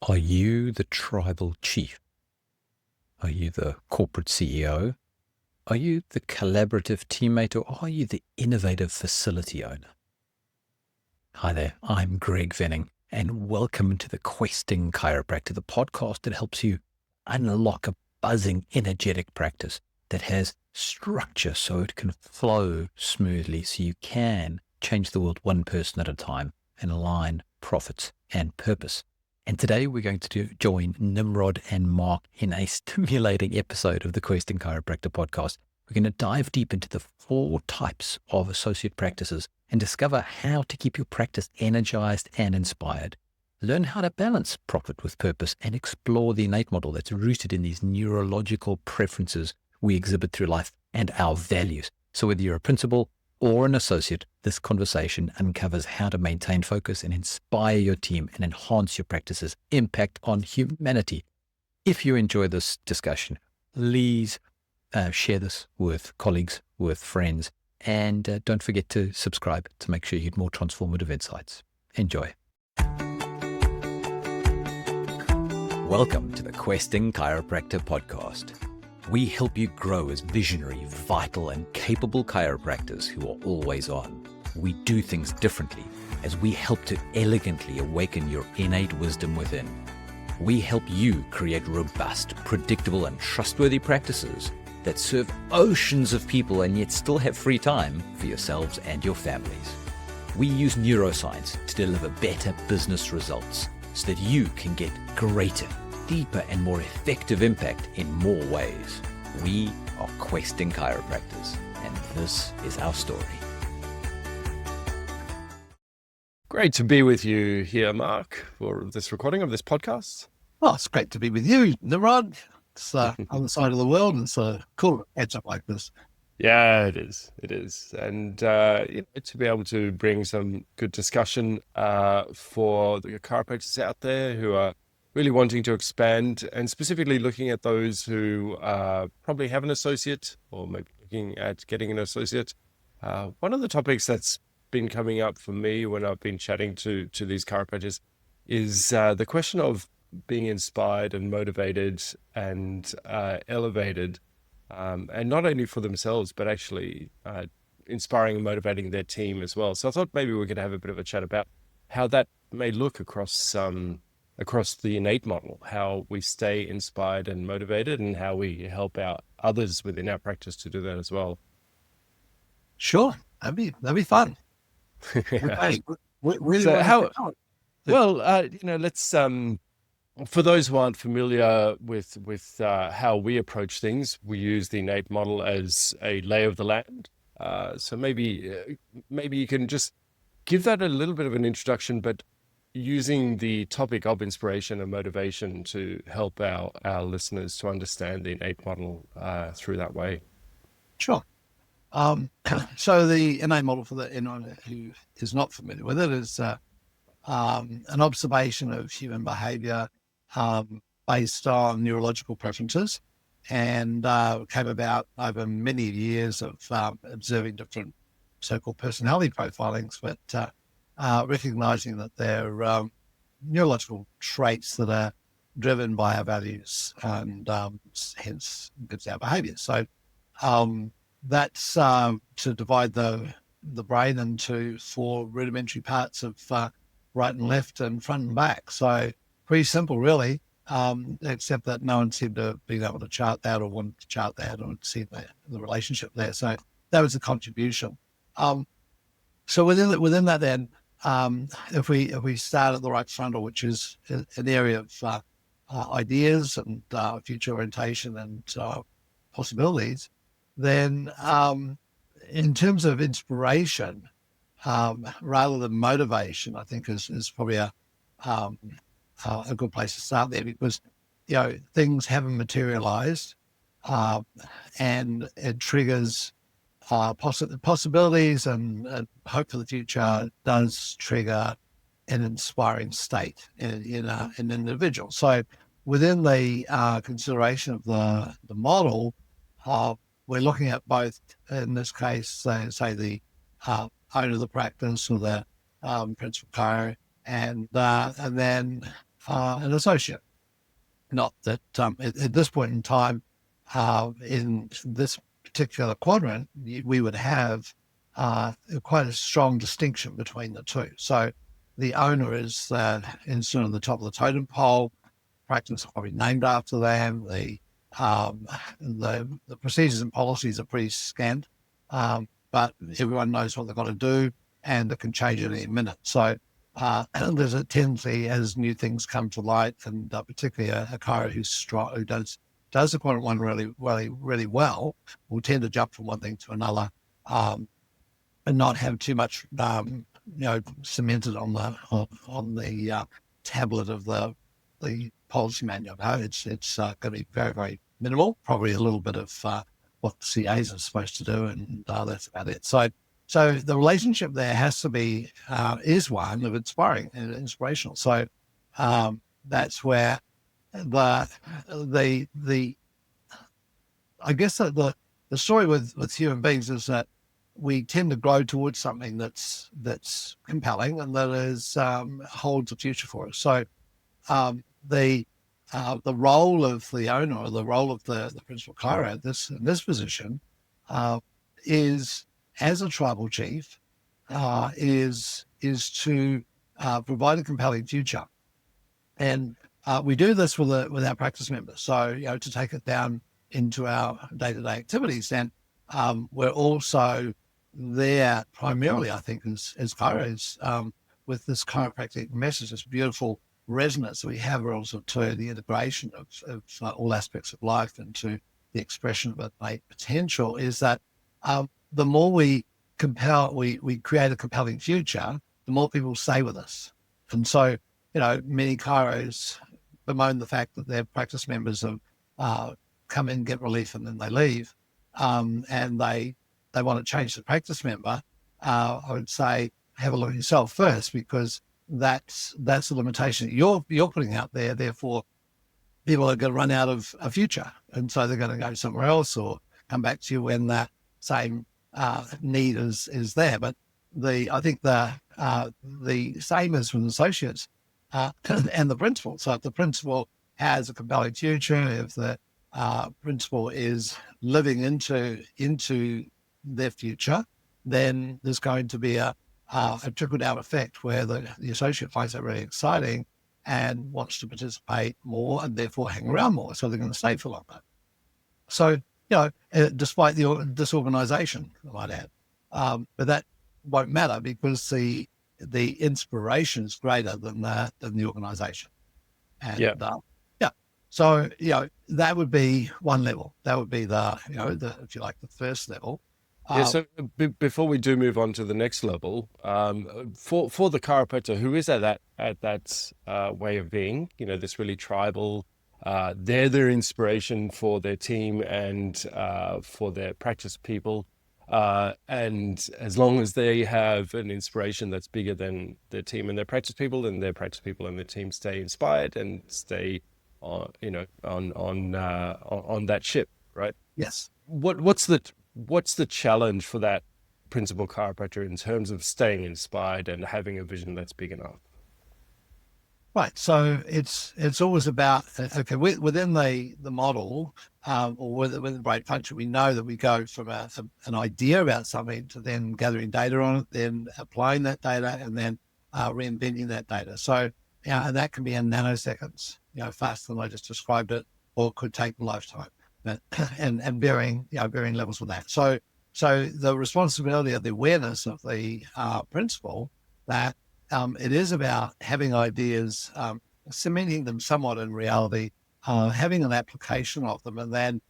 Are you the tribal chief? Are you the corporate CEO? Are you the collaborative teammate, or are you the innovative facility owner? Hi there, I'm Greg Venning, and welcome to the Questing Chiropractor, the podcast that helps you unlock a buzzing, energetic practice that has structure so it can flow smoothly, so you can change the world one person at a time and align profits and purpose. And today we're going to join Nimrod and Mark in a stimulating episode of the Questing Chiropractor Podcast. We're going to dive deep into the 4 types of associate practices and discover how to keep your practice energized and inspired. Learn how to balance profit with purpose and explore the innate model that's rooted in these neurological preferences we exhibit through life and our values. So whether you're a principal or an associate, this conversation uncovers how to maintain focus and inspire your team and enhance your practice's impact on humanity. If you enjoy this discussion, please share this with colleagues, with friends, and don't forget to subscribe to make sure you get more transformative insights. Enjoy. Welcome to the Questing Chiropractor Podcast. We help you grow as visionary, vital, and capable chiropractors who are always on. We do things differently as we help to elegantly awaken your innate wisdom within. We help you create robust, predictable, and trustworthy practices that serve oceans of people and yet still have free time for yourselves and your families. We use neuroscience to deliver better business results so that you can get greater, deeper, and more effective impact in more ways. We are Questing Chiropractors, and this is our story. Great to be with you here, Mark, for this recording of this podcast. Well, it's great to be with you, Nimrod. It's on the side of the world, and so cool to catch up like this. Yeah, it is. It is. And to be able to bring some good discussion for the chiropractors out there who are really wanting to expand, and specifically looking at those who probably have an associate or maybe looking at getting an associate. One of the topics that's been coming up for me when I've been chatting to these chiropractors is the question of being inspired and motivated and elevated, and not only for themselves, but actually inspiring and motivating their team as well. So I thought maybe we could have a bit of a chat about how that may look across the innate model, how we stay inspired and motivated, and how we help out others within our practice to do that as well. Sure, that'd be fun. Yeah. Really So let's for those who aren't familiar with how we approach things, we use the innate model as a lay of the land. So maybe you can just give that a little bit of an introduction, but using the topic of inspiration and motivation to help our listeners to understand the innate model through that way. Sure. So the innate model, for anyone who is not familiar with it, is an observation of human behavior based on neurological preferences, and came about over many years of observing different so-called personality profilings, but recognizing that they're neurological traits that are driven by our values and hence gives our behavior. So that's to divide the brain into 4 rudimentary parts of right and left and front and back. So pretty simple, really, except that no one seemed to be able to chart that or wanted to chart that or see the relationship there. So that was the contribution. So within that then, if we start at the right frontal, which is an area of ideas and future orientation and possibilities, then in terms of inspiration, rather than motivation, I think is probably a good place to start there, because things haven't materialized, and it triggers possibilities and hope for the future. Does trigger an inspiring state in an individual. So within the consideration of the model, we're looking at both, in this case, say the owner of the practice or the principal chiro, and then an associate. Not that at this point in time, in this particular quadrant, we would have quite a strong distinction between the two. So the owner is in sort of the top of the totem pole. Practice is probably named after them. The procedures and policies are pretty scant, but everyone knows what they've got to do, and it can change at any minute. So there's a tendency as new things come to light, and particularly a chiro who's strong, who does the quadrant one really well, will tend to jump from one thing to another, and not have too much cemented on the tablet of the policy manual. No, it's going to be very, very minimal, probably a little bit of what the CAs are supposed to do, and that's about it. So the relationship there has to be, is one of inspiring and inspirational. So that's where I guess that the story with human beings is that we tend to grow towards something that's compelling and that is holds a future for us. So the role of the owner, or the role of the principal chiro in this position is, as a tribal chief, is to provide a compelling future, and we do this with our practice members. So to take it down into our day-to-day activities, and we're also there primarily, I think, as chiros, with this chiropractic message, this beautiful resonance that we have relative to the integration of all aspects of life into the expression of innate potential, is that the more we create a compelling future, the more people stay with us. And so, many chiros bemoan the fact that their practice members have come in, get relief, and then they leave, and they want to change the practice member. I would say have a look at yourself first, because that's the limitation that you're putting out there. Therefore, people are going to run out of a future, and so they're going to go somewhere else or come back to you when that same need is there. But I think the same as with associates and the principal. So if the principal has a compelling future, if the principal is living into their future, then there's going to be a trickle-down effect where the associate finds that really exciting and wants to participate more and therefore hang around more. So they're going to stay for longer. So, despite the disorganization, I might add, but that won't matter because the inspiration is greater than the organization. And so, that would be one level. That would be if you like, the first level. So before we do move on to the next level, for the chiropractor who is at that way of being, this really tribal, they're their inspiration for their team and for their practice people. And as long as they have an inspiration that's bigger than their team and their practice people, and their practice people and their team stay inspired and stay on that ship, right? Yes. What's the challenge for that principal chiropractor in terms of staying inspired and having a vision that's big enough? Right. So it's always about, within the model, or within the brain function, we know that we go from an idea about something to then gathering data on it, then applying that data, and then reinventing that data. So, and that can be in nanoseconds, faster than I just described it, or it could take a lifetime. And varying levels with that. So the responsibility of the awareness of the principal, that it is about having ideas, cementing them somewhat in reality, having an application of them, and then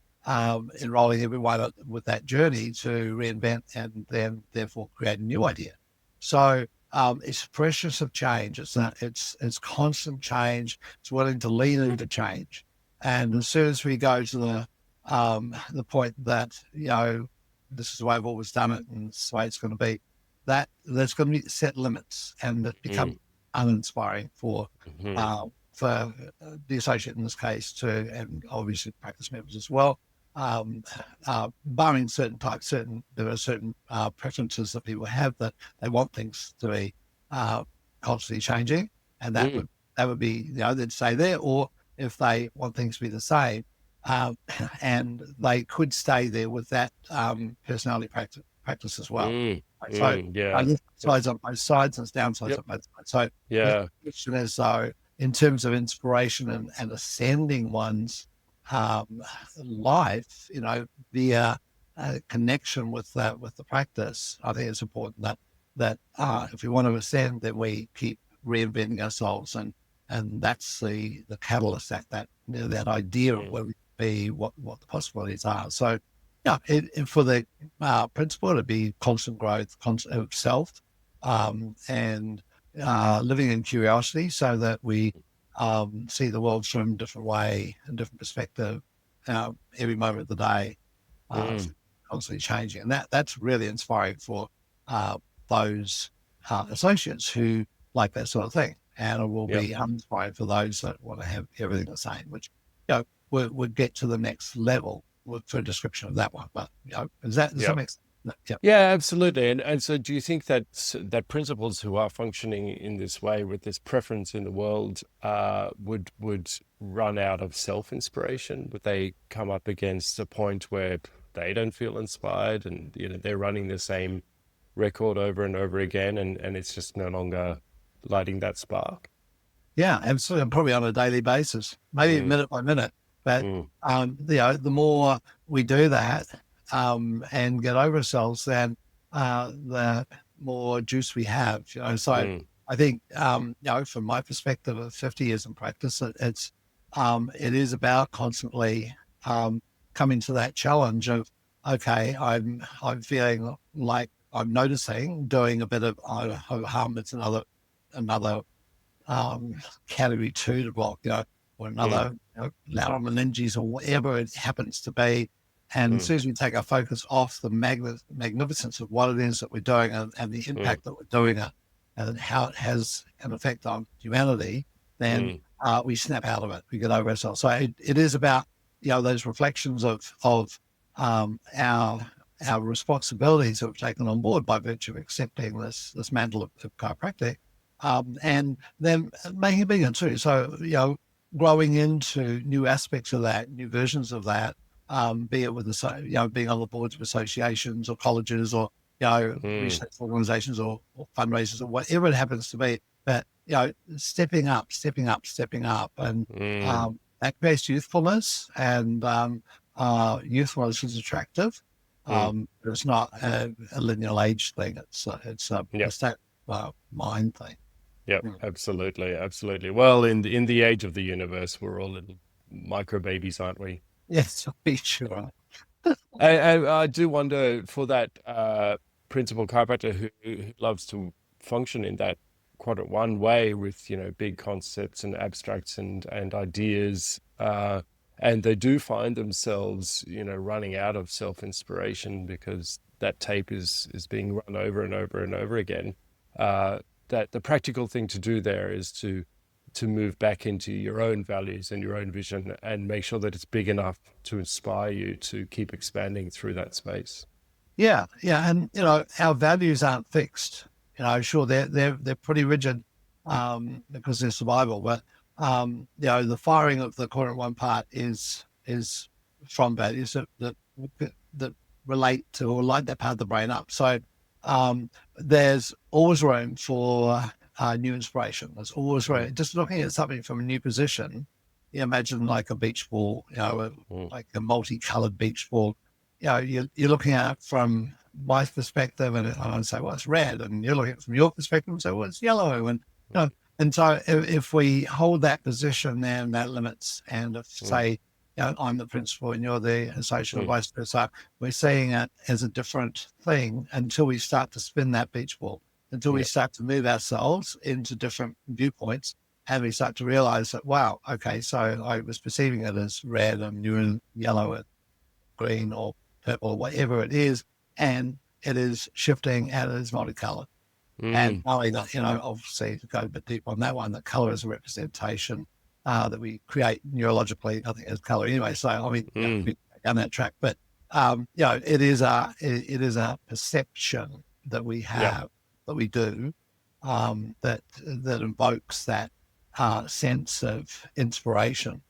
enrolling everyone with that journey to reinvent and then therefore create a new idea. So it's precious of change. It's constant change. It's willing to lean into change. And as soon as we go to the point that, this is the way I've always done it and this is the way it's going to be, there's going to be set limits, and it becomes uninspiring for the associate in this case and obviously practice members as well, barring there are certain preferences that people have, that they want things to be constantly changing, and that would that would be, they'd stay there, or if they want things to be the same, and they could stay there with that personality practice as well. Yeah. There's sides on both sides and there's downsides on both sides. So Yeah. the question is, though, in terms of inspiration and ascending one's life, via connection with the practice, I think it's important that if we want to ascend, that we keep reinventing ourselves, and that's the catalyst, that idea of where we be, what the possibilities are. So for the principle to be constant growth, constant self, and living in curiosity, so that we see the world from a different way, a different perspective, every moment of the day, constantly changing. And that's really inspiring for those associates who like that sort of thing. And it will be inspiring for those that want to have everything the same, which, would get to the next level for a description of that one. But, does that make sense? Yeah, absolutely. And so do you think that principals who are functioning in this way with this preference in the world would run out of self-inspiration? Would they come up against a point where they don't feel inspired and they're running the same record over and over again, and it's just no longer lighting that spark? Yeah, absolutely. Probably on a daily basis, maybe minute by minute. But the more we do that and get over ourselves, then the more juice we have. So I think from my perspective of 50 years in practice, it is about constantly coming to that challenge of, okay, I'm feeling like I'm noticing doing a bit of harm. It's another category 2 to block, or another lateral meninges or whatever it happens to be. And as soon as we take our focus off the magnificence of what it is that we're doing and the impact that we're doing it and how it has an effect on humanity, then we snap out of it. We get over ourselves. So it is about, those reflections of our responsibilities that we've taken on board by virtue of accepting this mantle of chiropractic, and then making it bigger too. So, growing into new aspects of that, new versions of that, be it with being on the boards of associations or colleges or research organizations or fundraisers or whatever it happens to be. But stepping up, and that creates youthfulness, and youthfulness is attractive. But it's not a linear age thing. It's a state mind thing. Yeah, absolutely. Well, in the age of the universe, we're all little micro babies, aren't we? Yes, to be sure. I do wonder, for that principal chiropractor who loves to function in that Quadrant 1 way with, big concepts and abstracts and ideas, and they do find themselves, running out of self-inspiration because that tape is being run over and over and over again. That the practical thing to do there is to move back into your own values and your own vision and make sure that it's big enough to inspire you to keep expanding through that space. Yeah. And, our values aren't fixed. Sure, they're pretty rigid because they're survival, but, the firing of the Quadrant 1 part is from values that relate to or light that part of the brain up. So there's always room for new inspiration. There's always room. Just looking at something from a new position, imagine like a beach ball, like a multicolored beach ball. You're looking at it from my perspective, and I say, well, it's red, and you're looking at it from your perspective and say, well, it's yellow, and and so if we hold that position, then that limits. And if say, I'm the principal and you're the associate or vice versa, we're seeing it as a different thing until we start to spin that beach ball, until we start to move ourselves into different viewpoints, and we start to realize that, wow, okay, so I was perceiving it as red and you're in yellow and green or purple or whatever it is, and it is shifting and it is multicolored. And not only that, obviously to go a bit deep on that one, that color is a representation that we create neurologically, I think, as color anyway. So I mean, we're down that track, but it is a perception that we have, that we do, that invokes that sense of inspiration.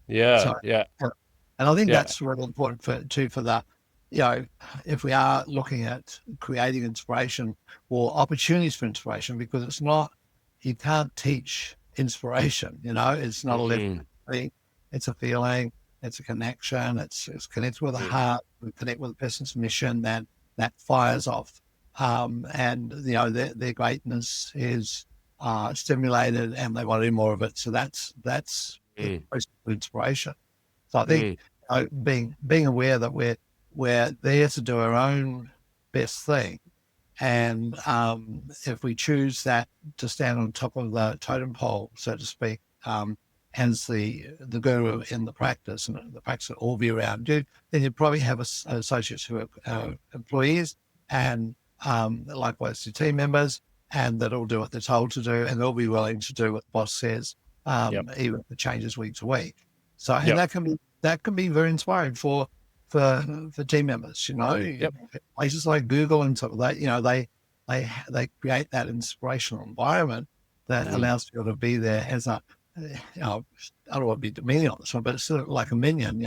Yeah. So, Yeah. and I think Yeah. that's really important for the, if we are looking at creating inspiration or opportunities for inspiration, because it's not, you can't teach inspiration, it's not a living thing. It's a feeling, it's a connection, it's connected with the heart, we connect with a person's mission, then that fires off. And, their greatness is stimulated and they want to do more of it. So that's the process of inspiration. So I think being aware that we're there to do our own best thing, and if we choose that to stand on top of the totem pole, so to speak, as the guru in the practice, and the practice will all be around you, then you probably have associates who are employees, and likewise to team members, and that'll do what they're told to do, and they'll be willing to do what the boss says, even if it changes week to week. So, and that can be very inspiring for team members. Places like Google and stuff like that, they create that inspirational environment that allows people to be there as a, I don't want to be demeaning on this one, but it's sort of like a minion.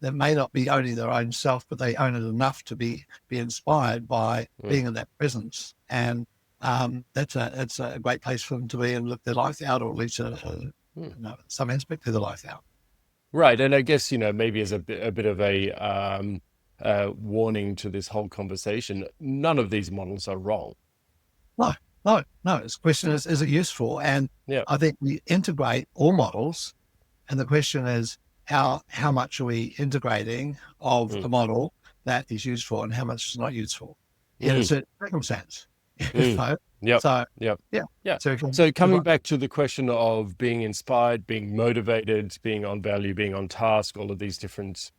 They may not be owning their own self, but they own it enough to be inspired by being in that presence. And it's a great place for them to be and look their life out, or at least some aspect of their life out. Right. And I guess, maybe as a bit of a warning to this whole conversation, none of these models are wrong. No. It's the question is it useful? And I think we integrate all models. And the question is, how much are we integrating of a model that is useful and how much is not useful in a certain circumstance? So coming back to the question of being inspired, being motivated, being on value, being on task, all of these different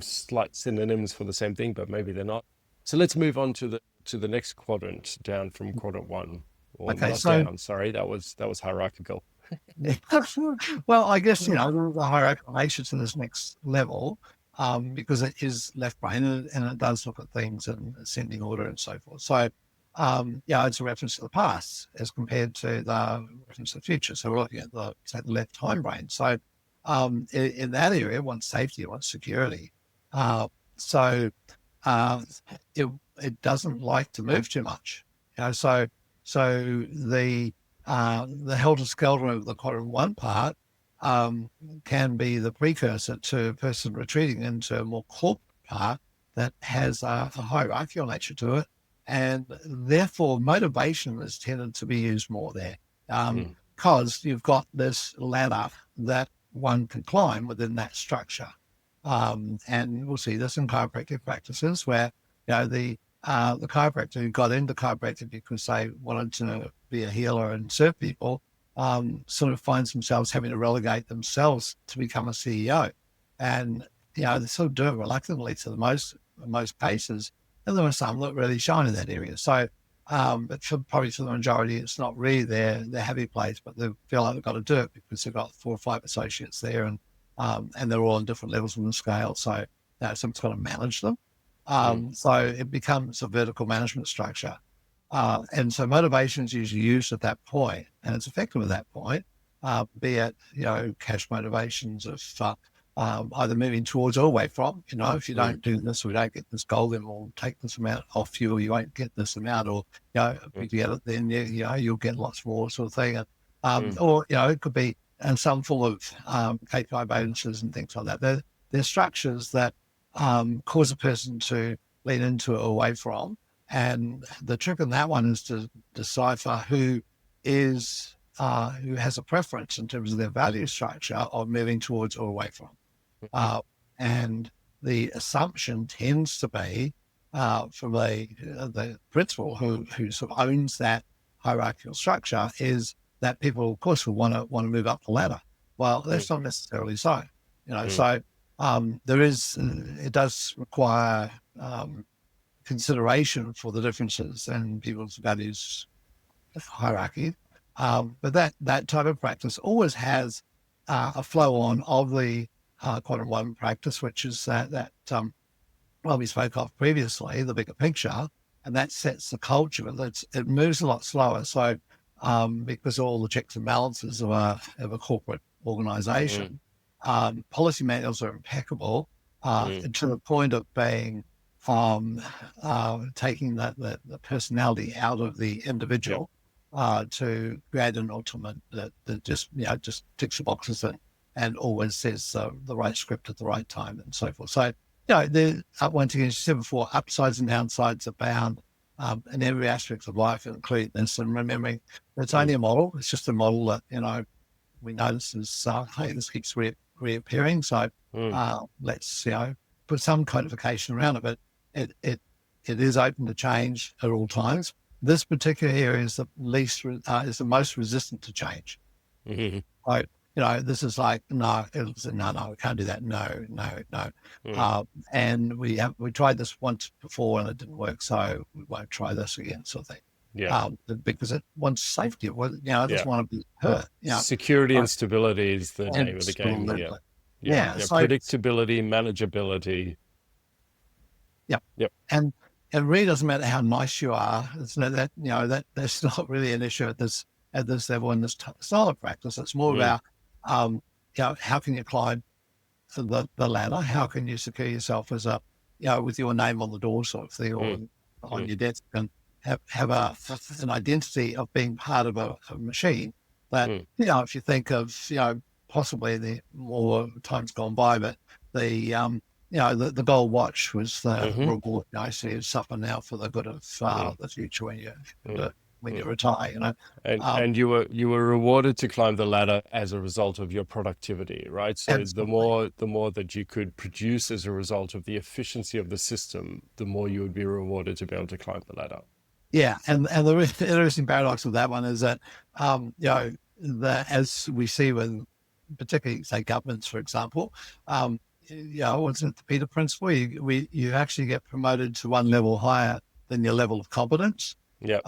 slight synonyms for the same thing, but maybe they're not. So let's move on to the next quadrant, down from quadrant 1. Sorry, that was hierarchical. Well, I guess, the hierarchical nature to this next level, because it is left brain and it does look at things in ascending order and so forth. So, it's a reference to the past as compared to the reference to the future. So we're looking at the left hindbrain. So, in that area, one safety, one security. So it doesn't like to move too much. So the helter-skelter of the quadrant 1 part can be the precursor to a person retreating into a more corporate part that has a hierarchical nature to it, and therefore motivation is tended to be used more there, because you've got this ladder that one can climb within that structure. And we'll see this in chiropractic practices where, the chiropractor who got into chiropractic because they wanted to be a healer and serve people, sort of finds themselves having to relegate themselves to become a CEO. And, they sort of do it reluctantly to the most cases. And there are some that really shine in that area. So, but probably for the majority, it's not really their happy place, but they feel like they've got to do it because they've got 4 or 5 associates there, and they're all on different levels of the scale. So someone's got to manage them. So it becomes a vertical management structure. And so motivation is usually used at that point, and it's effective at that point, be it, cash motivations of either moving towards or away from, if you don't do this, we don't get this goal, then we'll take this amount off you, or you won't get this amount, or, if you get it, then, you'll get lots more, sort of thing. And, or, it could be in some form of KPI bonuses and things like that. They're structures that cause a person to lean into or away from. And the trick in that one is to decipher who has a preference in terms of their value structure of moving towards or away from. And the assumption tends to be from the principal who sort of owns that hierarchical structure is that people, of course, will want to move up the ladder. Well, that's not necessarily so. So it does require consideration for the differences in people's values hierarchy. But that type of practice always has a flow on of the quadrant 1 practice, which is that we spoke of previously, the bigger picture, and that sets the culture. It moves a lot slower. So because all the checks and balances of a corporate organization. Policy manuals are impeccable to the point of being taking the personality out of the individual to create an ultimate that just ticks the boxes and always says the right script at the right time and so forth. So, once again, as you said before, upsides and downsides abound in every aspect of life, including this, and remembering it's only a model. It's just a model that, we notice is, hey, this keeps reappearing. So let's, put some codification around it, but it is open to change at all times. This particular area is the most resistant to change. So, this is like, no, we can't do that. No. And we tried this once before and it didn't work, so we won't try this again, sort of thing. Yeah. Because it wants safety. It doesn't want to be hurt. Security and stability is the name of the game here. Yeah. So, predictability, manageability. Yep. And it really doesn't matter how nice you are. It's that's not really an issue at this level in this style of practice. It's more about how can you climb the ladder? How can you secure yourself as with your name on the door sort of thing, or on your desk, and have an identity of being part of a machine that, if you think of, possibly the more times gone by, but the gold watch was the reward. So you suffer now for the good of the future when you retire, And you were rewarded to climb the ladder as a result of your productivity, right? So absolutely. the more that you could produce as a result of the efficiency of the system, the more you would be rewarded to be able to climb the ladder. Yeah, and the interesting paradox of that one is that as we see with particularly say governments, for example, wasn't it the Peter Principle? You actually get promoted to one level higher than your level of competence. Yeah.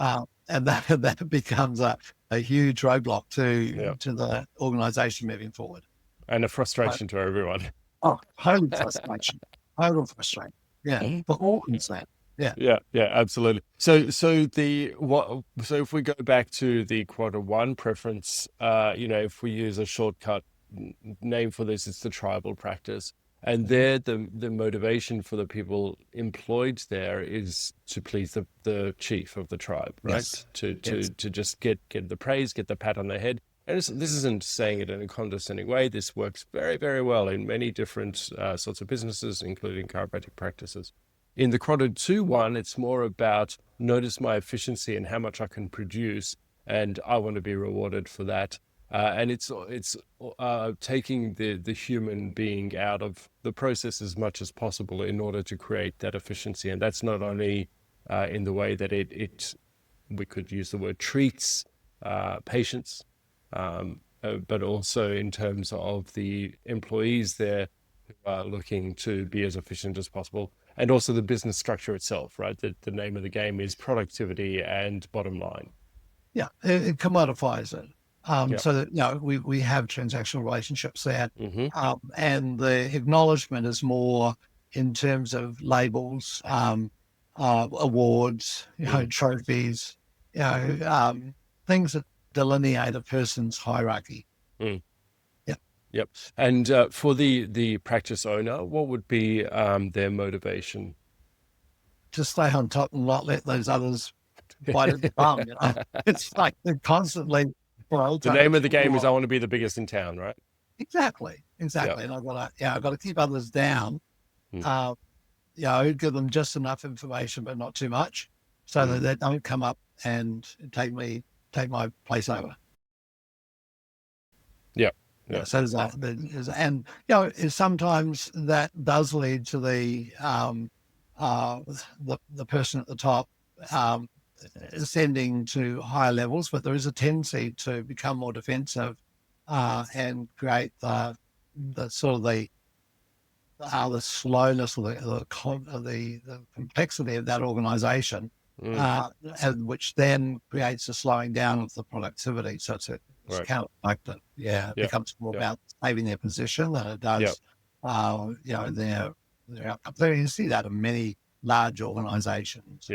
And that becomes a huge roadblock to the organization moving forward. And a frustration to everyone. Oh, total frustration. Total frustration. Yeah. For all concerned. Yeah. Yeah, absolutely. So if we go back to the Quadrant preference, if we use a shortcut name for this, it's the tribal practice. And there, the motivation for the people employed there is to please the chief of the tribe, right? Yes. To just get the praise, get the pat on the head. And this isn't saying it in a condescending way. This works very, very well in many different sorts of businesses, including chiropractic practices. In the Quadrant 2 one, it's more about notice my efficiency and how much I can produce, and I want to be rewarded for that. And it's taking the human being out of the process as much as possible in order to create that efficiency. And that's not only in the way that we could use the word treats patients, but also in terms of the employees there who are looking to be as efficient as possible. And also the business structure itself, right? The name of the game is productivity and bottom line. Yeah, it commodifies it. So that, we have transactional relationships there. And the acknowledgement is more in terms of labels, awards, trophies, things that delineate a person's hierarchy. Yep. And for the practice owner, what would be their motivation? To stay on top and not let those others bite at the bum. It's like they're constantly. The name of the game is I want to be the biggest in town, right? Exactly. Yep. And I've got to keep others down. Give them just enough information, but not too much, so that they don't come up and take my place over. Yeah. So there's that, and sometimes that does lead to the person at the top ascending to higher levels, but there is a tendency to become more defensive and create the sort of the slowness or the complexity of that organization, which then creates a slowing down of the productivity. So it's kind of like that. It becomes more about saving their position than it does, their outcome. You see that in many large organizations.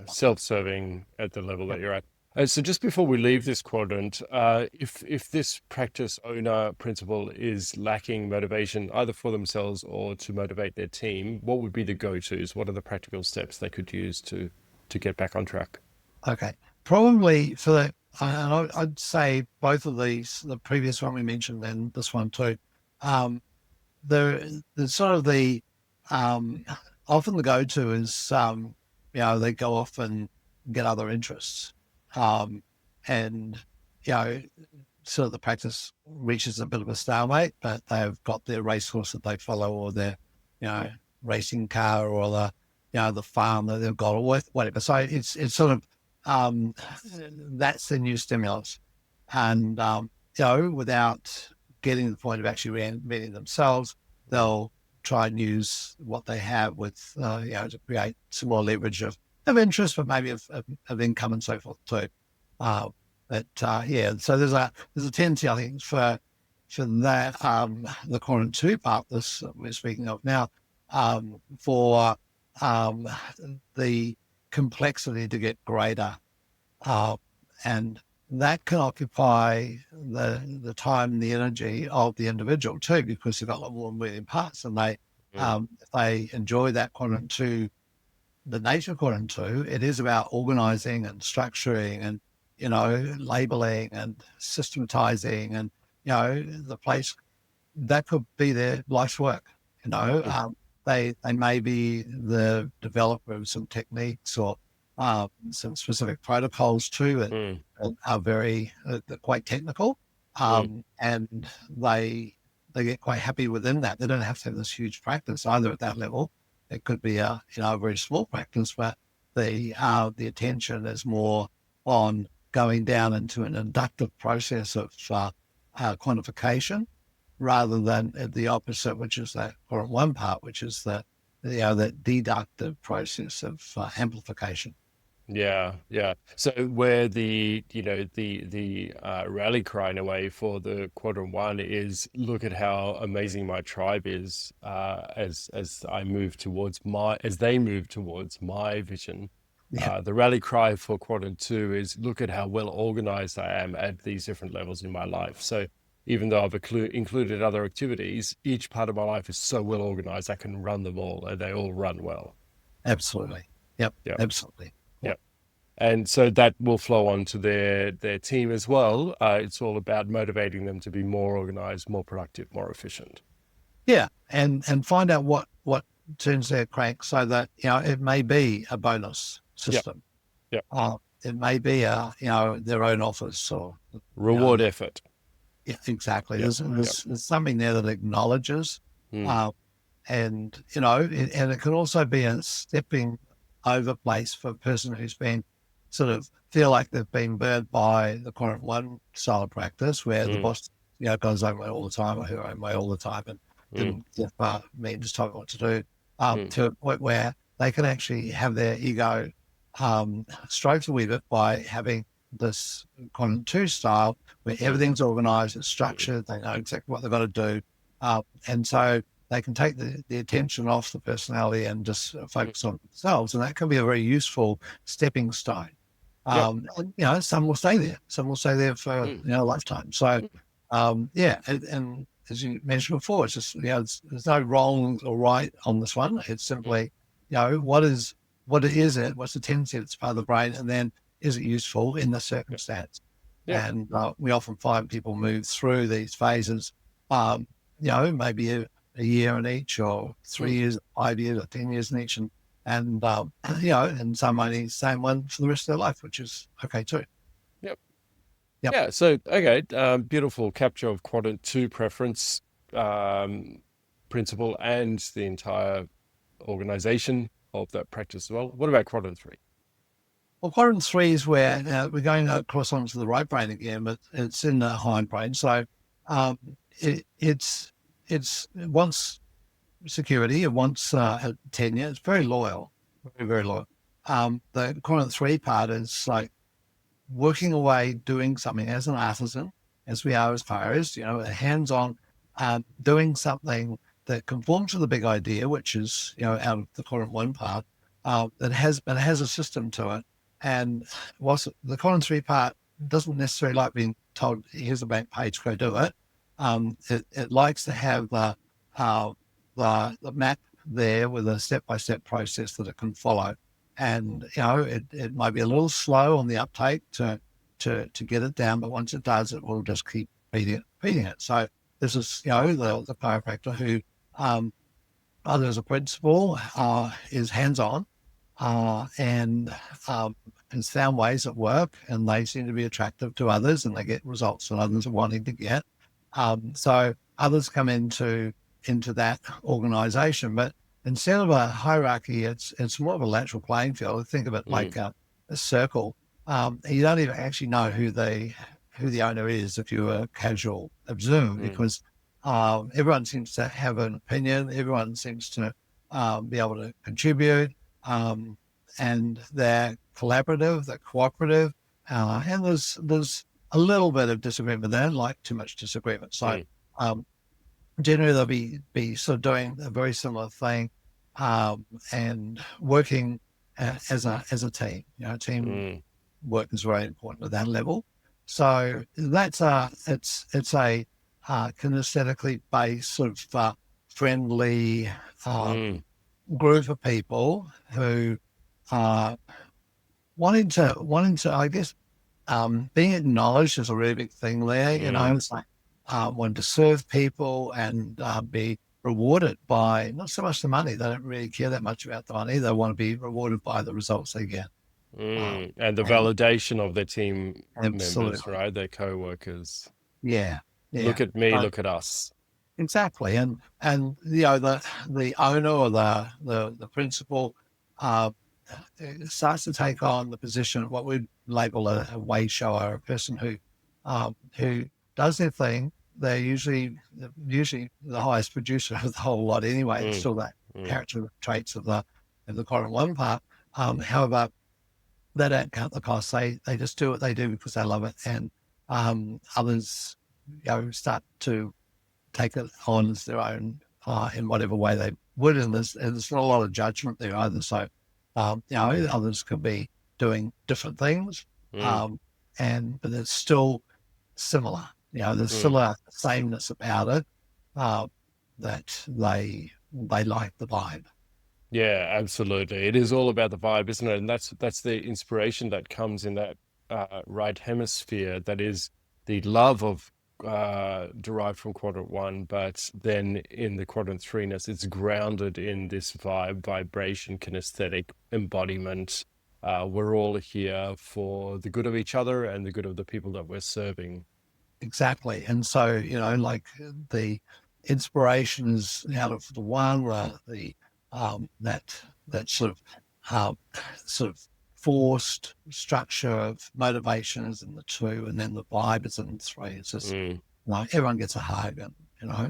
Self-serving at the level that you're at. So just before we leave this quadrant, if this practice owner principal is lacking motivation either for themselves or to motivate their team, what would be the go-tos? What are the practical steps they could use to get back on track? Okay, probably for the, and I'd say both of these, the previous one we mentioned and this one too, the sort of the often the go-to is they go off and get other interests, and sort of the practice reaches a bit of a stalemate, but they've got their racehorse that they follow, or their racing car, or the farm that they've got, or whatever. So it's sort of that's the new stimulus, and without getting to the point of actually reinventing themselves, they'll try and use what they have with to create some more leverage of interest, but maybe of income and so forth too. So there's a tendency, I think, for that the Quadrant 2 part this we're speaking of now, for the complexity to get greater, and that can occupy the time and the energy of the individual too, because you've got a lot more moving parts, and if they enjoy that Quadrant 2, the nature of Quadrant 2, it is about organizing and structuring and labeling and systematizing, and the place that could be their life's work. They may be the developer of some techniques or some specific protocols too, and are very quite technical, and they get quite happy within that. They don't have to have this huge practice either at that level. It could be a very small practice, but the attention is more on going down into an inductive process of quantification, rather than the opposite, which is that Quadrant 1 part, which is the deductive process of amplification. Yeah. So where the rally cry in a way for the Quadrant 1 is, look at how amazing my tribe is, as they move towards my vision. Yeah. The rally cry for Quadrant 2 is, look at how well organized I am at these different levels in my life. So even though I've included other activities, each part of my life is so well organized, I can run them all, and they all run well. Absolutely. Yep. Absolutely. Yep. And so that will flow on to their team as well. It's all about motivating them to be more organized, more productive, more efficient. Yeah, and find out what turns their crank, so that it may be a bonus system. Yep. It may be their own office, or reward effort. Yeah, exactly. Yep. There's something there that acknowledges, and it can also be a stepping over place for a person who's been sort of feel like they've been burned by the Quadrant 1 style of practice, where the boss goes his own way all the time, or her own way all the time, and didn't give me just tell me what to do, to a point where they can actually have their ego stroked a wee bit by having this Quadrant 2 style, where everything's organized, it's structured, they know exactly what they've got to do, and so they can take the attention off the personality and just focus on themselves, and that can be a very useful stepping stone. Some will stay there. Some will stay there for a lifetime. So, and as you mentioned before, it's just there's no wrong or right on this one. It's simply what is it? What's the tendency that's part of the brain, and then is it useful in the circumstance? And we often find people move through these phases, maybe a year in each, or 3 years, 5 years, or 10 years in each, and some only same one for the rest of their life, which is okay too. Yep. Yeah. So okay, beautiful capture of Quadrant 2 preference, principle, and the entire organization of that practice as well. What about Quadrant 3? Well, Quadrant 3 is where we're going across onto the right brain again, but it's in the hind brain. So it wants security, it wants tenure. It's very loyal, very, very loyal. The Quadrant 3 part is like working away, doing something as an artisan, as we are as chiros, hands-on, doing something that conforms to the big idea, which is out of the Quadrant 1 part, that has a system to it, And what's the Quadrant 3 part doesn't necessarily like being told, here's a blank page, go do it. It likes to have the map there with a step-by-step process that it can follow. And, it might be a little slow on the uptake to get it down, but once it does, it will just keep feeding it. So this is, the chiropractor who, other as a principal, is hands-on, and has found ways that work, and they seem to be attractive to others, and they get results that others are wanting to get. So others come into that organization, but instead of a hierarchy, it's more of a lateral playing field. Think of it like a circle. You don't even actually know who the owner is if you're a casual observer, because everyone seems to have an opinion. Everyone seems to be able to contribute, and they're collaborative, they're cooperative, and there's a little bit of disagreement, but they don't like too much disagreement. So generally they'll be sort of doing a very similar thing, and working as a team. Team work is very important at that level. So that's it's a kinesthetically based sort of friendly group of people who are wanting to, I guess, being acknowledged is a really big thing there. It's like wanting to serve people and be rewarded by not so much the money. They don't really care that much about the money. They want to be rewarded by the results they get. And the validation of their team members, right? Their co-workers. Yeah. Look at me, look at us. Exactly. And the owner or the principal starts to take on the position of what we'd label a way shower, a person who does their thing. They're usually the highest producer of the whole lot anyway. It's still that character traits of the Quadrant 1 part. However, they don't count the costs. They just do what they do because they love it. And others start to take it on as their own in whatever way they would. And there's not a lot of judgment there either. So, others could be doing different things, but it's still similar. There's still a sameness about it, that they like the vibe. Yeah, absolutely. It is all about the vibe, isn't it? And that's the inspiration that comes in that right hemisphere. That is the love of derived from Quadrant 1, but then in the Quadrant 3ness, it's grounded in this vibration, kinesthetic embodiment. We're all here for the good of each other and the good of the people that we're serving. Exactly. And so, like the inspiration is out of the one, that sort of forced structure of motivation is in the 2, and then the vibe is in the 3. It's just everyone gets a hug, and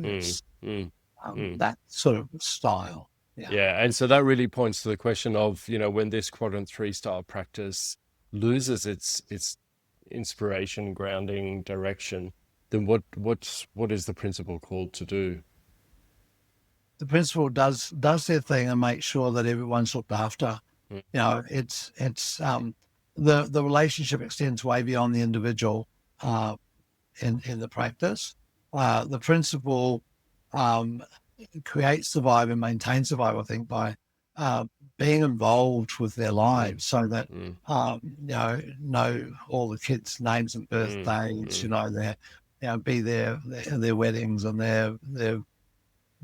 it's that sort of style. Yeah, and so that really points to the question of when this Quadrant 3 style practice loses its inspiration, grounding, direction, then what is the principal called to do? The principal does their thing and makes sure that everyone's looked after. It's the relationship extends way beyond the individual in the practice. The principal creates the vibe and maintains the vibe, I think, by being involved with their lives, so that know all the kids' names and birthdays. Be there in their weddings and their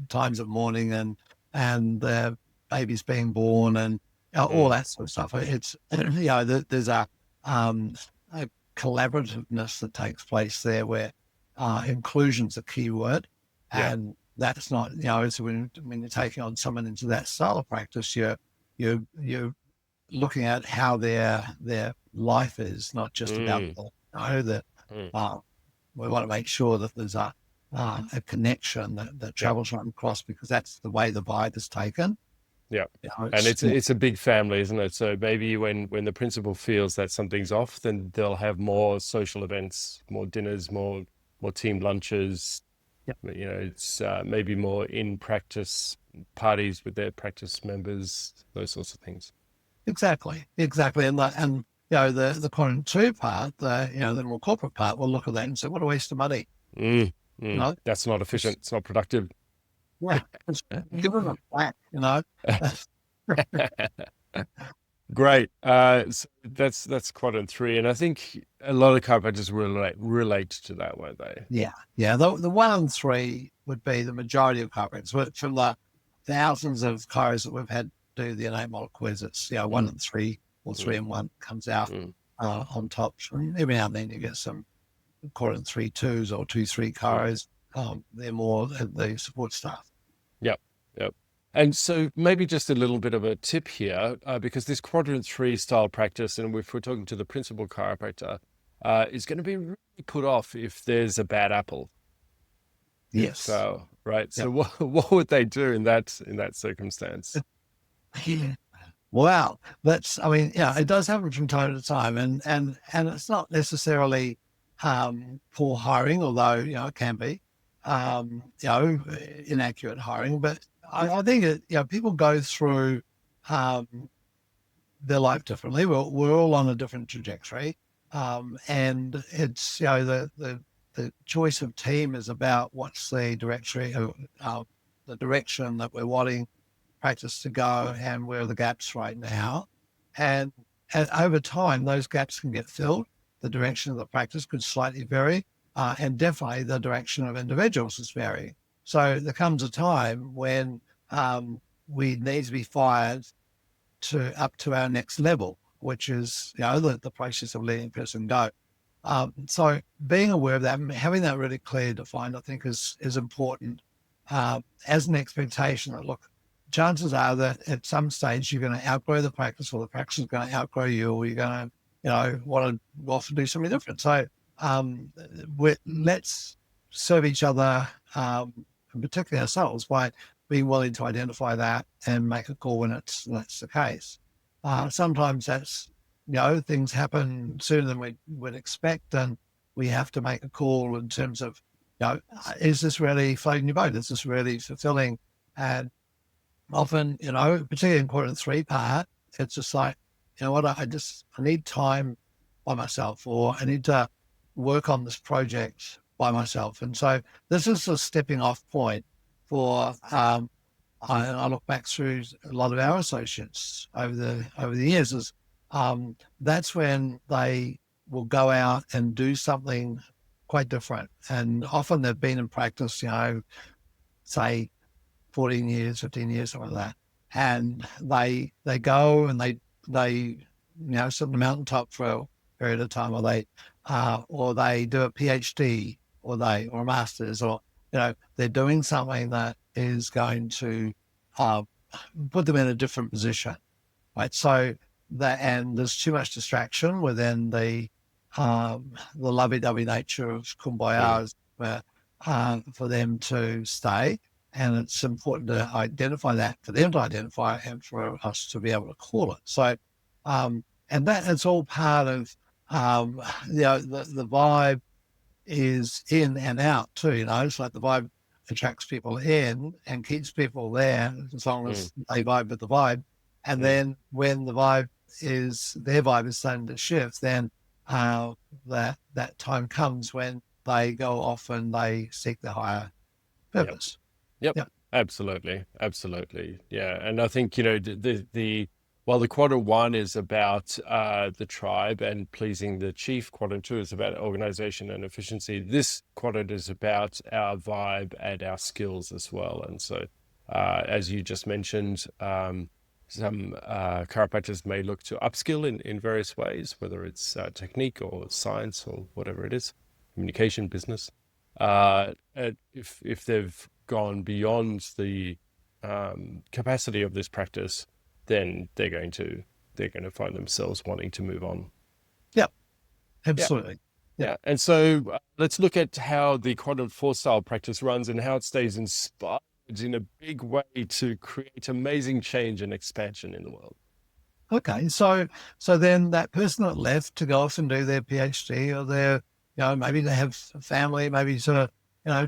times of mourning and their babies being born and all that sort of stuff. It's there's a collaborativeness that takes place there where inclusion's a key word, and that's not it's when you're taking on someone into that style of practice, you're looking at how their life is, not just about we want to make sure that there's a connection that travels right across, because that's the way the vibe is taken. Yeah, and it's a big family, isn't it? So maybe when the principal feels that something's off, then they'll have more social events, more dinners, more team lunches. It's maybe more in practice parties with their practice members, those sorts of things. Exactly, and the Quadrant 2 part, the more corporate part, will look at that and say, what a waste of money. That's not efficient. It's not productive. Yeah, give them a whack, Great. So that's Quadrant 3, and I think a lot of chiropractors relate to that, won't they? Yeah. The 1 and 3 would be the majority of chiropractors. But from the thousands of chiros that we've had do the innate model quizzes, 1 and 3 or 3 and 1 comes out on top. Every now and then you get some Quadrant 3-2s or 2-3 chiros. They're more the support staff. Yep. And so maybe just a little bit of a tip here, because this Quadrant 3 style practice, and if we're talking to the principal chiropractor, is going to be really put off if there's a bad apple. Yes. So, right. Yep. So what would they do in that circumstance? Yeah. Wow. It does happen from time to time, and it's not necessarily poor hiring, although, it can be, inaccurate hiring, but I think people go through their life differently. We're all on a different trajectory, and it's the choice of team is about what's the direction that we're wanting practice to go, and where are the gaps right now, and over time those gaps can get filled. The direction of the practice could slightly vary, and definitely the direction of individuals is varying. So there comes a time when we need to be fired up to our next level, which is the process of letting a person go. So being aware of that and having that really clear defined, I think is important, as an expectation that, look, chances are that at some stage you're going to outgrow the practice, or the practice is going to outgrow you, or you're going to want to go off and do something different. So let's serve each other, and particularly ourselves, by being willing to identify that and make a call when that's the case. Sometimes that's, things happen sooner than we would expect, and we have to make a call in terms of, is this really floating your boat? Is this really fulfilling? And often, particularly in Quadrant 3 part, it's just like, what, I need time by myself, or I need to work on this project by myself. And so this is a stepping off point for, I look back through a lot of our associates over the years, is that's when they will go out and do something quite different. And often they've been in practice, say 14 years, 15 years, something like that. And they go and they sit on the mountaintop for a period of time, or they do a PhD, or a master's, or they're doing something that is going to put them in a different position, right? So and there's too much distraction within the lovey-dovey nature of kumbayas for them to stay. And it's important to identify that, for them to identify it, and for us to be able to call it. So, and that it's all part of, the vibe is in and out too. It's like the vibe attracts people in and keeps people there as long as they vibe with the vibe. And then when their vibe is starting to shift, then that time comes when they go off and they seek the higher purpose. Yep. Absolutely. Yeah. And I think, while the Quadrant 1 is about the tribe and pleasing the chief, Quadrant 2 is about organization and efficiency. This quadrant is about our vibe and our skills as well. And so, as you just mentioned, some chiropractors may look to upskill in various ways, whether it's technique or science or whatever it is, communication, business. If they've gone beyond the capacity of this practice, then they're going to find themselves wanting to move on. Yep, absolutely. Yeah. And so let's look at how the Quadrant 4 style practice runs and how it stays inspired in a big way to create amazing change and expansion in the world. Okay, so then that person that left to go off and do their PhD, or their, maybe they have a family, maybe sort of,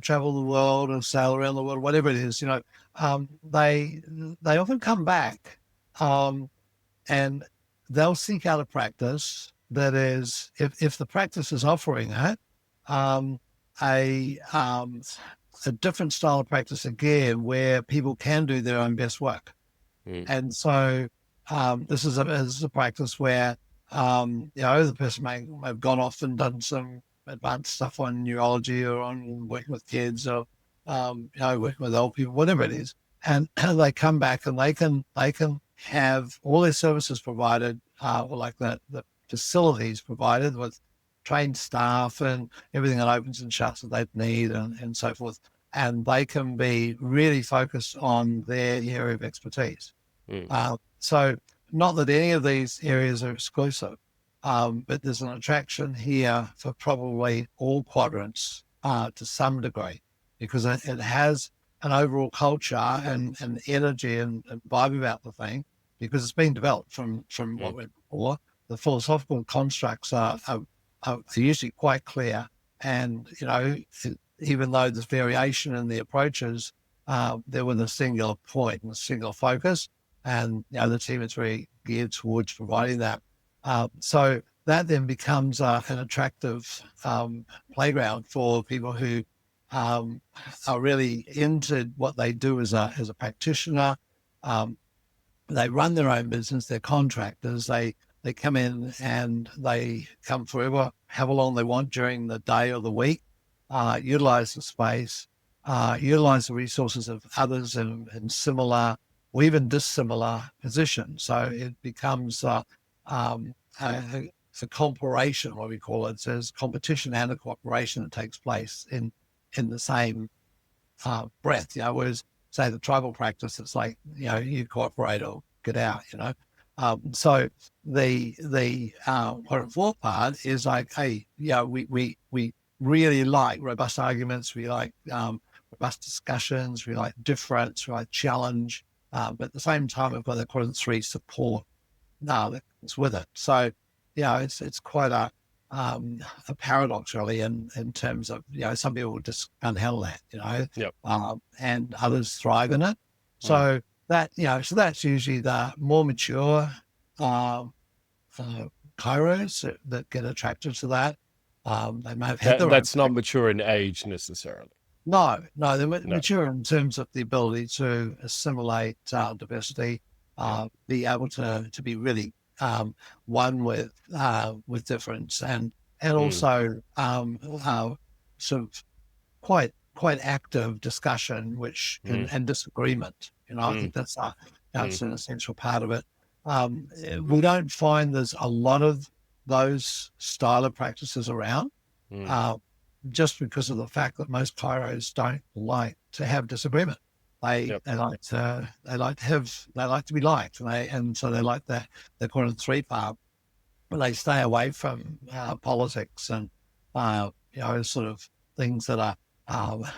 travel the world or sail around the world, whatever it is, they often come back, and they'll seek out a practice that is, if the practice is offering it, um, a different style of practice again, where people can do their own best work. And so this is a practice where the person may have gone off and done some advanced stuff on neurology or on working with kids or working with old people, whatever it is, and they come back and they can have all their services provided, or like the facilities provided with trained staff and everything that opens and shuts that they need and so forth. And they can be really focused on their area of expertise. So not that any of these areas are exclusive, but there's an attraction here for probably all quadrants to some degree, because it has an overall culture and energy and vibe about the thing, because it's been developed from what went before. The philosophical constructs are usually quite clear, and even though there's variation in the approaches, they're with a singular point and a single focus, and the team is very geared towards providing that. So that then becomes an attractive playground for people who are really into what they do as a practitioner. They run their own business. They're contractors. They come in and they come for however long they want during the day or the week. Utilize the space, utilize the resources of others in similar or even dissimilar positions. So it becomes a cooperation, what we call it. So there's competition and a cooperation that takes place in the same breath. Whereas, say, the tribal practice, it's like, you cooperate or get out. So the quadrant 4 part is like, hey, we really like robust arguments. We like robust discussions. We like difference. We like challenge. But at the same time, we've got the quadrant 3 support that's with it. So, it's quite a paradox, really, in terms of, some people just can't handle that, Yep. And others thrive in it. So so that's usually the more mature chiros that get attracted to that. They may have had that's not mature in age necessarily. No, they're mature in terms of the ability to assimilate diversity, be able to be really one with difference, and also sort of quite active discussion, which and disagreement. I think that's an essential part of it. We don't find there's a lot of those style of practices around. Just because of the fact that most chiros don't like to have disagreement. They like to be liked, and so they like the quadrant 3 part, but they stay away from politics and sort of things that are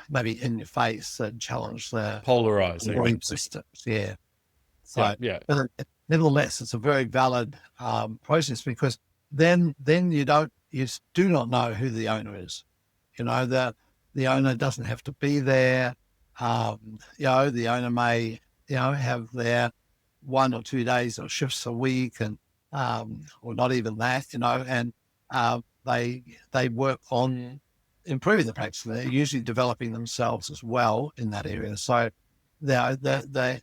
maybe in your face and challenge the polarizing systems. Yeah. So but nevertheless, it's a very valid process, because then you do not know who the owner is. The owner doesn't have to be there. The owner may, have their 1 or 2 days or shifts a week, and or not even that, and they work on improving the practice. They're usually developing themselves as well in that area. So the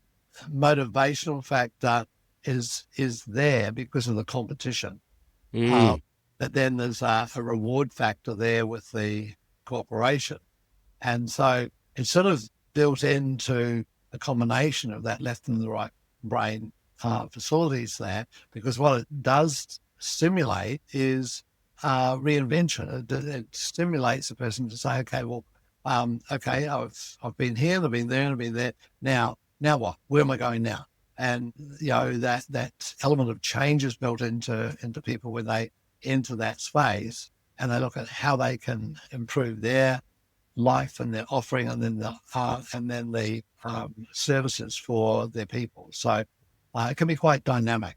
motivational factor is there because of the competition. But then there's a reward factor there with the cooperation. And so it's sort of built into a combination of that left and the right brain facilities there, because what it does stimulate is reinvention. It stimulates a person to say, okay, well, I've been here, I've been there, and I've been there. Now what? Where am I going now? And that element of change is built into people when they enter that space, and they look at how they can improve their life and their offering, and then the services for their people. So it can be quite dynamic.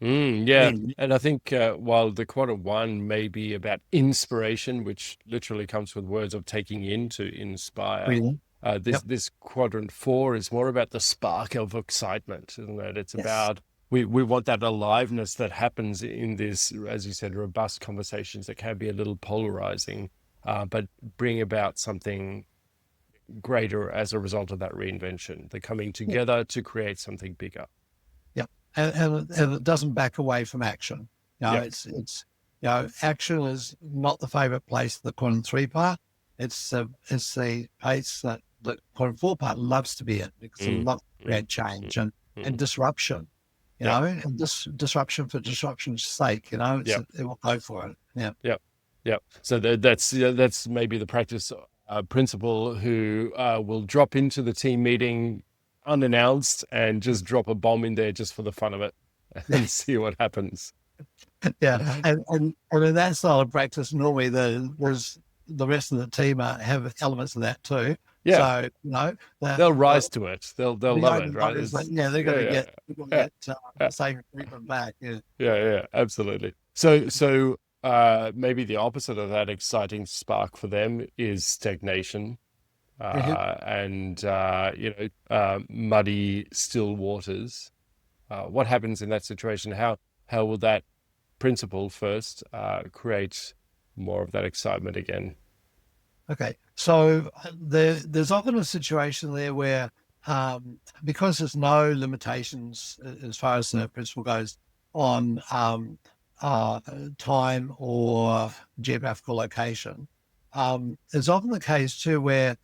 And I think while the quadrant 1 may be about inspiration, which literally comes with words of taking in to inspire, this quadrant 4 is more about the spark of excitement, isn't it? It's about we want that aliveness that happens in this, as you said, robust conversations that can be a little polarizing, but bring about something greater as a result of that reinvention. They're coming together to create something bigger. Yeah, and it doesn't back away from action. It's action is not the favorite place of the Quadrant 3 part. It's the place that the Quadrant 4 part loves to be in, because it loves to create change and disruption. And disruption for disruption's sake. It will go for it. Yeah. So that's maybe the practice principal who will drop into the team meeting unannounced and just drop a bomb in there just for the fun of it and see what happens. Yeah, and in that style of practice, normally the rest of the team have elements of that too. Yeah. So they'll rise to it. They'll love it, right? They're going to get the same treatment back. Yeah, absolutely. So maybe the opposite of that exciting spark for them is stagnation, and muddy, still waters. What happens in that situation? How will that principle first create more of that excitement again? Okay, so there's often a situation there where, because there's no limitations as far as the principle goes on time or geographical location, it's often the case too where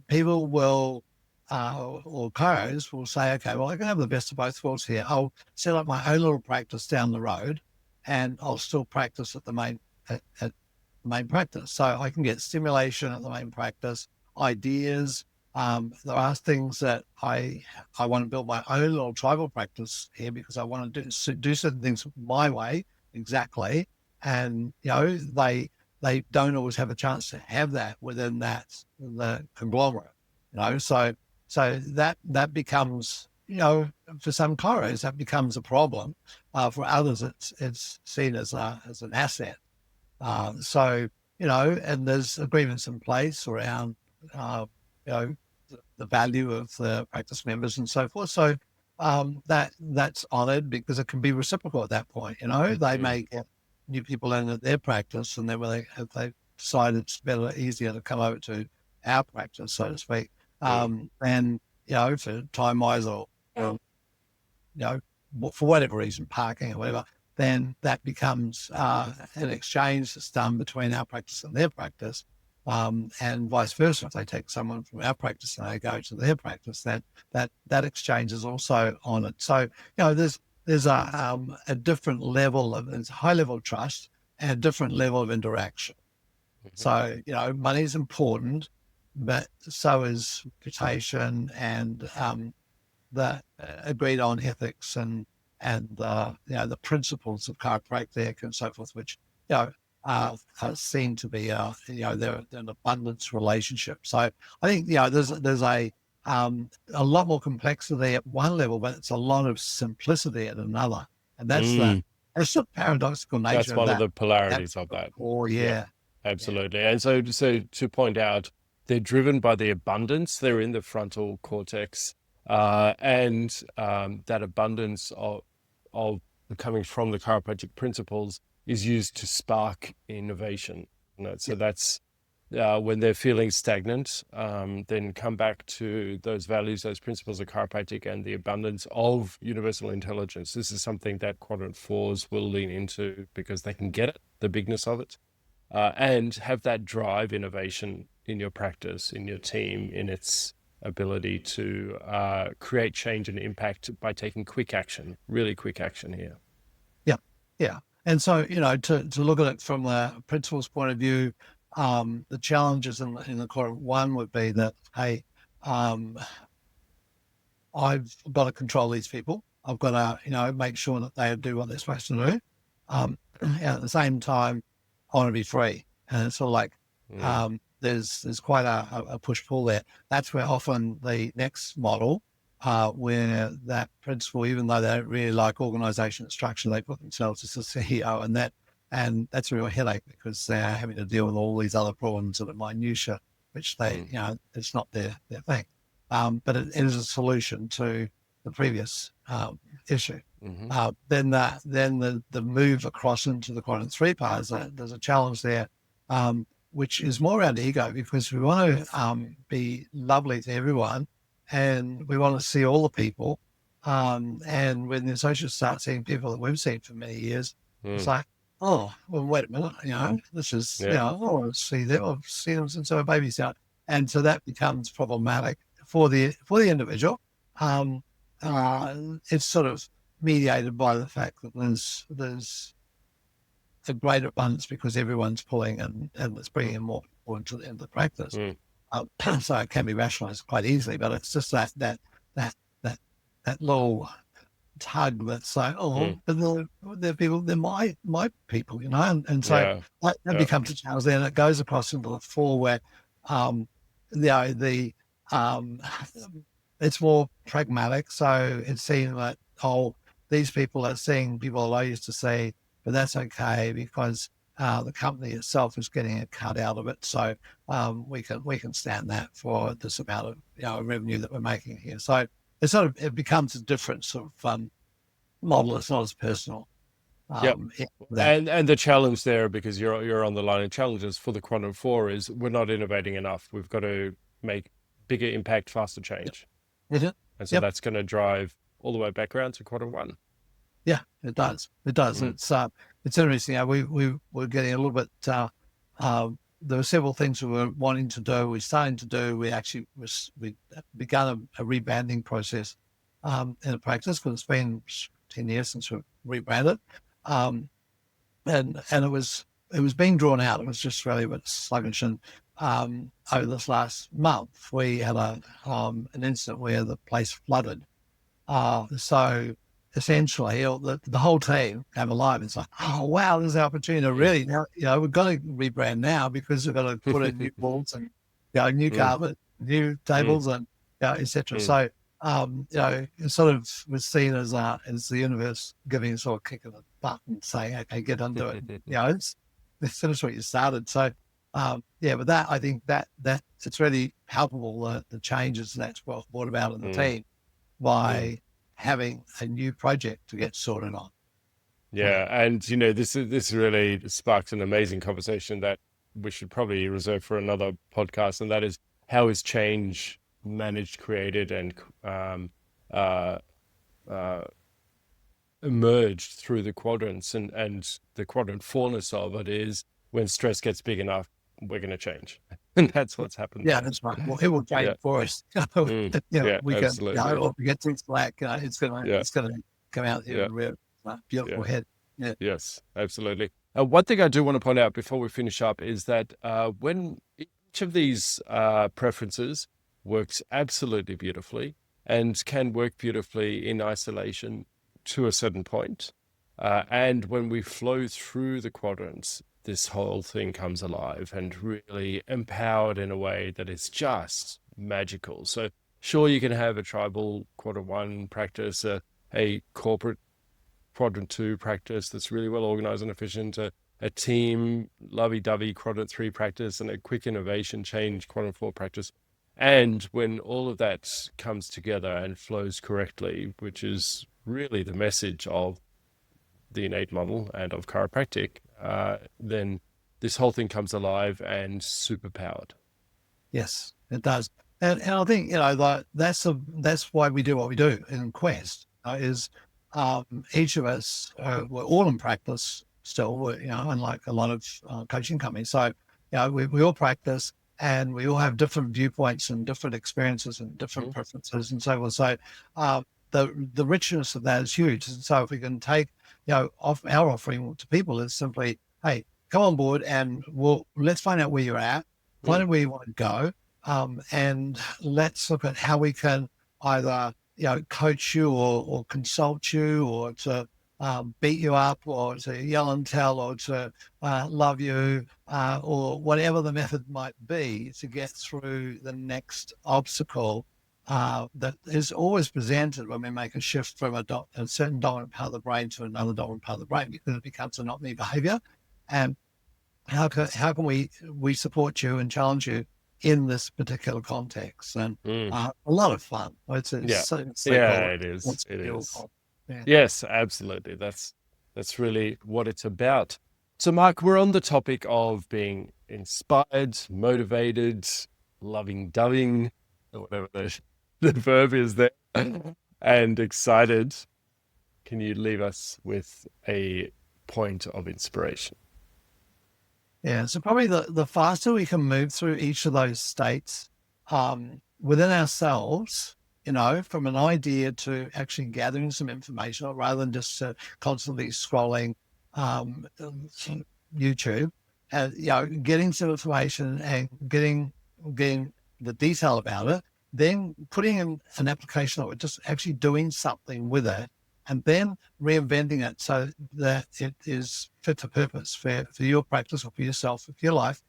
people will, or chiros will say, okay, well, I can have the best of both worlds here. I'll set up my own little practice down the road, and I'll still practice at the main practice. So I can get stimulation at the main practice, ideas. There are things that I want to build my own little tribal practice here, because I want to do certain things my way, exactly. And, they don't always have a chance to have that within the conglomerate, so that becomes, for some chiros, that becomes a problem. For others, it's seen as an asset. And there's agreements in place around, the value of the practice members and so forth. So that's honored, because it can be reciprocal at that point. They may get new people in at their practice, and then if they decide it's easier to come over to our practice, so to speak, and for time wise or for whatever reason, parking or whatever, then that becomes an exchange that's done between our practice and their practice, and vice versa. If they take someone from our practice and they go to their practice, that exchange is also honoured. So there's a different level there's a high level of trust and a different level of interaction. So money is important, but so is reputation and the agreed on ethics and the principles of chiropractic and so forth, which are seen to be they're an abundance relationship. So I think there's a lot more complexity at one level, but it's a lot of simplicity at another, and that's the paradoxical nature. That's one of the polarities of that. Oh yeah, absolutely. And so to point out, they're driven by the abundance. They're in the frontal cortex, and that abundance of coming from the chiropractic principles is used to spark innovation. So that's when they're feeling stagnant, then come back to those values, those principles of chiropractic, and the abundance of universal intelligence. This is something that Quadrant 4s will lean into, because they can get it, the bigness of it, and have that drive innovation in your practice, in your team, in its ability to create change and impact by taking quick action, really quick action here. Yeah. And so, to look at it from the principal's point of view, the challenges in the Quadrant 1 would be that, hey, I've got to control these people. I've got to, make sure that they do what they're supposed to do. And at the same time, I want to be free. And it's sort of like, there's quite a push-pull there. That's where often the next model, where that principal, even though they don't really like organization and structure, they put themselves as the CEO, and that's a real headache, because they're having to deal with all these other problems that are minutiae, which they, it's not their thing. But it is a solution to the previous issue. Mm-hmm. Then the move across into the Quadrant 3 part, there's a challenge there, which is more around ego, because we want to be lovely to everyone, and we want to see all the people. And when the associates start seeing people that we've seen for many years, it's like, oh, well, wait a minute, this is, I want to see them. I've seen them since they were babies out. And so that becomes problematic for the individual. It's sort of mediated by the fact that there's a great abundance because everyone's pulling and it's bringing in more people into the practice. So it can be rationalized quite easily, but it's just that little tug that's like, but they're people, they're my people, and so that becomes a challenge. Then it goes across into the fall where it's more pragmatic. So it's seen that, these people are seeing people I used to see, but that's okay because the company itself is getting a cut out of it. So we can stand that for this amount of revenue that we're making here. So it becomes a different sort of model. It's not as personal. And the challenge there, because you're on the line of challenges for the Quadrant 4, is we're not innovating enough. We've got to make bigger impact, faster change. And so that's going to drive all the way back around to Quadrant 1. Yeah, it does. It does. It's interesting. We were getting a little bit. There were several things we were wanting to do. We're starting to do. We begun a rebranding process in a practice, because it's been 10 years since we rebranded, and it was being drawn out. It was just really a bit sluggish. And over this last month, we had an incident where the place flooded. So essentially, the whole team came alive. It's like, oh wow, this is our opportunity. Really, now we've got to rebrand now, because we've got to put in new walls and new carpet, new tables, and etc. So it sort of was seen as the universe giving us all a kick in the butt and saying, okay, get onto it. Let's finish what you started. So but that, I think that it's really palpable, the changes that's brought about in the team by having a new project to get sorted on. And this really sparks an amazing conversation that we should probably reserve for another podcast, and that is, how is change managed, created, and emerged through the quadrants, and the quadrant fullness of it is, when stress gets big enough, we're going to change. And that's what's happened. Yeah, that's right. Well, it will change for us. We get things black. It's going to come out here with a beautiful head. Yeah. Yes, absolutely. One thing I do want to point out before we finish up is that when each of these preferences works absolutely beautifully and can work beautifully in isolation to a certain point, and when we flow through the quadrants, this whole thing comes alive and really empowered in a way that is just magical. So sure, you can have a tribal Quadrant 1 practice, a corporate Quadrant 2 practice that's really well organized and efficient, a team lovey-dovey Quadrant 3 practice, and a quick innovation change Quadrant 4 practice. And when all of that comes together and flows correctly, which is really the message of the Innate model and of chiropractic, then this whole thing comes alive and superpowered. Yes, it does. And I think, that's why we do what we do in Quest, is each of us, we're all in practice still, unlike a lot of coaching companies. So, we all practice, and we all have different viewpoints and different experiences and different preferences and so forth. So the richness of that is huge. And so if we can take, off our offering to people is simply, hey, come on board and let's find out where you're at, find out where you want to go, and let's look at how we can either, coach you or consult you, or to beat you up, or to yell and tell, or to love you, or whatever the method might be to get through the next obstacle that is always presented when we make a shift from a certain dominant part of the brain to another dominant part of the brain, because it becomes a not-me behavior. And how can we support you and challenge you in this particular context? And a lot of fun. It is. It is. Yes, absolutely. That's really what it's about. So, Mark, we're on the topic of being inspired, motivated, loving-doving, or whatever the verb is there, and excited. Can you leave us with a point of inspiration? Yeah, so probably the faster we can move through each of those states within ourselves, from an idea to actually gathering some information rather than just constantly scrolling YouTube, and getting some information and getting the detail about it, then putting in an application of it, just actually doing something with it, and then reinventing it so that it is fit for purpose for your practice or for yourself, for your life.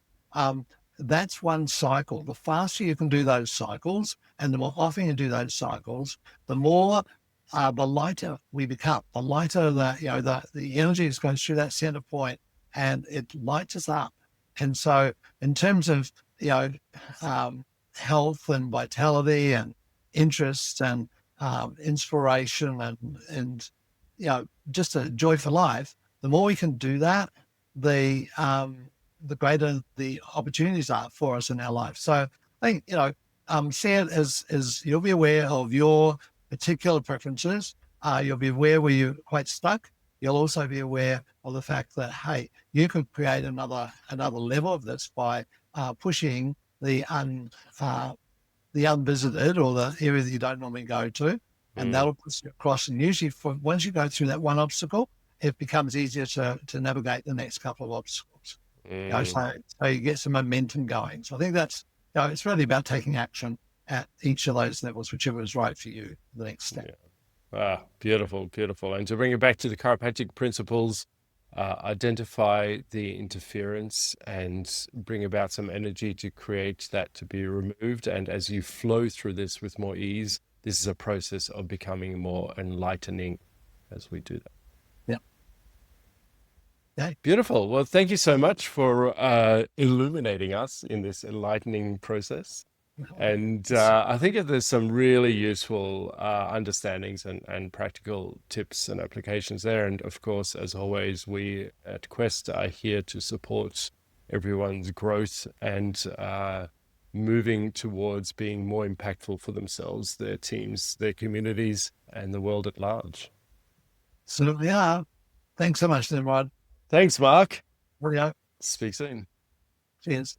That's one cycle. The faster you can do those cycles and the more often you do those cycles, the more the lighter we become, the lighter the energy that goes through that center point and it lights us up. And so in terms of, health and vitality and interest and inspiration and just a joy for life, the more we can do that, the greater the opportunities are for us in our life. So I think, see it as you'll be aware of your particular preferences. You'll be aware where you're quite stuck. You'll also be aware of the fact that, hey, you could create another level of this by pushing the unvisited or the area that you don't normally go to, and that'll push you across. And usually, once you go through that one obstacle, it becomes easier to navigate the next couple of obstacles. So you get some momentum going. So I think that's it's really about taking action at each of those levels, whichever is right for you. The next step. Yeah. Beautiful, beautiful. And to bring it back to the chiropractic principles, identify the interference and bring about some energy to create that to be removed. And as you flow through this with more ease, this is a process of becoming more enlightening as we do that. Yeah. Beautiful. Well, thank you so much for illuminating us in this enlightening process. And I think that there's some really useful understandings and practical tips and applications there. And of course, as always, we at Quest are here to support everyone's growth and moving towards being more impactful for themselves, their teams, their communities, and the world at large. Absolutely are. Thanks so much, Nimrod. Thanks, Mark. There we go. Speak soon. Cheers.